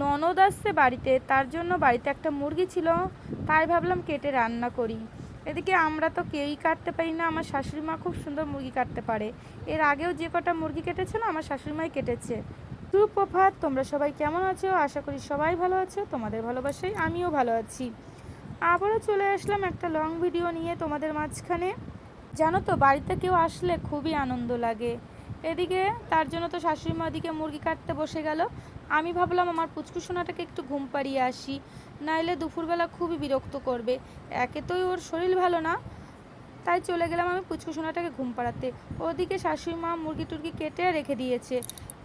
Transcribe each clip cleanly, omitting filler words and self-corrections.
ননদ আসছে বাড়িতে, তার জন্য বাড়িতে একটা মুরগি ছিল, তাই ভাবলাম কেটে রান্না করি। এদিকে আমরা তো কেউই কাটতে পারি না, আমার শাশুড়ি মা খুব সুন্দর মুরগি কাটতে পারে। এর আগেও যে কটা মুরগি কেটেছে না, আমার শাশুড়ি মাই কেটেছে। সুপ্রভাত, তোমরা সবাই কেমন আছো? আশা করি সবাই ভালো আছো। তোমাদের ভালোবাসায় আমিও ভালো আছি। আবারও চলে আসলাম একটা লং ভিডিও নিয়ে তোমাদের মাঝখানে। জানো তো, বাড়িতে কেউ আসলে খুবই আনন্দ লাগে। এদিকে তার জন্য তো শাশুড়ি মা ওদিকে মুরগি কাটতে বসে গেল। আমি ভাবলাম আমার পুচকু সোনাটাকে একটু ঘুম পাড়িয়ে আসি, নাইলে দুপুরবেলা খুবই বিরক্ত করবে। একে তো ওর শরীর ভালো না, তাই চলে গেলাম আমি পুচকু সোনাটাকে ঘুম পাড়াতে। ওদিকে শাশুড়ি মা মুরগি টুরগি কেটে রেখে দিয়েছে।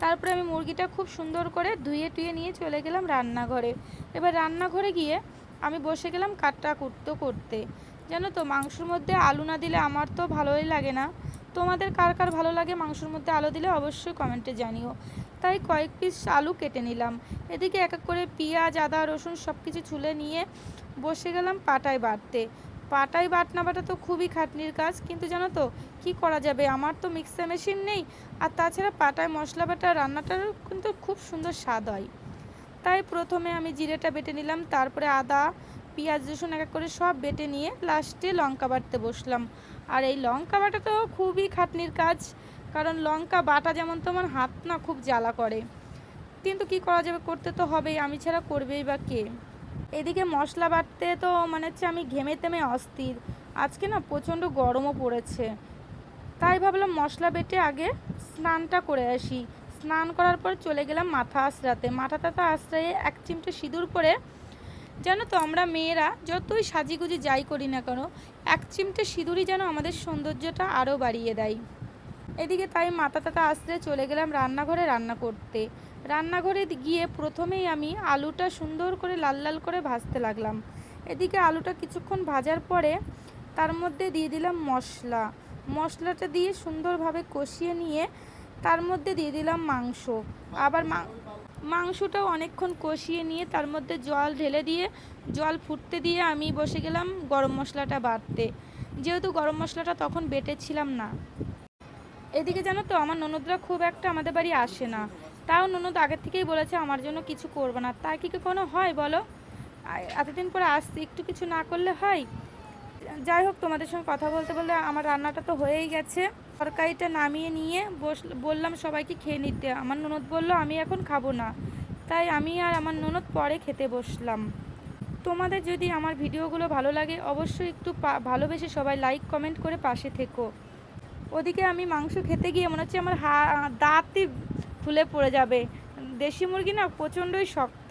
তারপরে আমি মুরগিটা খুব সুন্দর করে ধুয়ে টুয়ে নিয়ে চলে গেলাম রান্নাঘরে। এবার রান্নাঘরে গিয়ে আমি বসে গেলাম কাটটা কুটতো করতে। জানো তো, মাংসর মধ্যে আলু না দিলে আমার তো ভালোই লাগে না। তোমাদের কার কার ভালো লাগে মাংসর মধ্যে আলু দিলে অবশ্যই কমেন্টে জানিও। তাই কয়েক পিস আলু কেটে নিলাম। এদিকে এক এক করে পেঁয়াজ, আদা, রসুন সব কিছু ছুলে নিয়ে বসে গেলাম পাটায় বাটতে। পাটায় বাটনা বাটা তো খুবই খাটনির কাজ, কিন্তু জানো তো কী করা যাবে, আমার তো মিক্সার মেশিন নেই। আর তাছাড়া পাটায় মশলা বাটা রান্নাটার কিন্তু খুব সুন্দর স্বাদ হয়। তাই প্রথমে আমি জিরেটা বেটে নিলাম, তারপরে আদা, পেঁয়াজ, রসুন এক এক করে সব বেটে নিয়ে লাস্টে লঙ্কা বাটতে বসলাম। আর এই লঙ্কা বাটা তো খুবই খাটনির কাজ, কারণ লঙ্কা বাটা যেমন তোমার হাত না খুব জ্বালা করে, কিন্তু কি করা যাবে, করতে তো হবেই, আমি ছাড়া করবেই বা কে। এদিকে মশলা বাটতে তো মানে হচ্ছে আমি ঘেমে তেমে অস্থির। আজকে না প্রচণ্ড গরমও পড়েছে, তাই ভাবলাম মশলা বেটে আগে স্নানটা করে আসি। স্নান করার পর চলে গেলাম মাথা আঁচড়াতে। মাথা টাথা আঁচড়িয়ে এক চিমটে সিঁদুর পরে, জানো তো আমরা মেয়েরা যতই সাজিগুজি যাই করি না কেন, এক চিমটে সিঁদুরই যেন আমাদের সৌন্দর্যটা আরও বাড়িয়ে দেয়। এদিকে তাই মাথা টাথা আঁচড়ে চলে গেলাম রান্নাঘরে রান্না করতে। রান্নাঘরে গিয়ে প্রথমেই আমি আলুটা সুন্দর করে লাল লাল করে ভাজতে লাগলাম। এদিকে আলুটা কিছুক্ষণ ভাজার পরে তার মধ্যে দিয়ে দিলাম মশলা। মশলাটা দিয়ে সুন্দরভাবে কষিয়ে নিয়ে তার মধ্যে দিয়ে দিলাম মাংস। আবার মাংসটাও অনেকক্ষণ কষিয়ে নিয়ে তার মধ্যে জল ঢেলে দিয়ে, জল ফুটতে দিয়ে আমি বসে গেলাম গরম মশলাটা বাটতে, যেহেতু গরম মশলাটা তখন বেটেছিলাম না। এদিকে জানো তো, আমার ননদরা খুব একটা আমাদের বাড়ি আসে না, তাও ননদ আগের থেকেই বলেছে আমার জন্য কিছু করবে না। তাই কি কোনো হয় বলো, এতদিন পরে আসছি, একটু কিছু না করলে হয়? যাই হোক, তোমাদের সঙ্গে কথা বলতে বলতে আমার রান্নাটা তো হয়েই গেছে। তরকারিটা নামিয়ে নিয়ে বললাম সবাইকে খেয়ে নিতে। আমার ননদ বলল আমি এখন খাবো না, তাই আমি আর আমার ননদ পরে খেতে বসলাম। তোমাদের যদি আমার ভিডিওগুলো ভালো লাগে অবশ্যই একটু ভালোবেসে সবাই লাইক কমেন্ট করে পাশে থেকো। ওদিকে আমি মাংস খেতে গিয়ে মনে হচ্ছে আমার দাঁতই ফুলে পড়ে যাবে। দেশি মুরগি না প্রচণ্ডই শক্ত।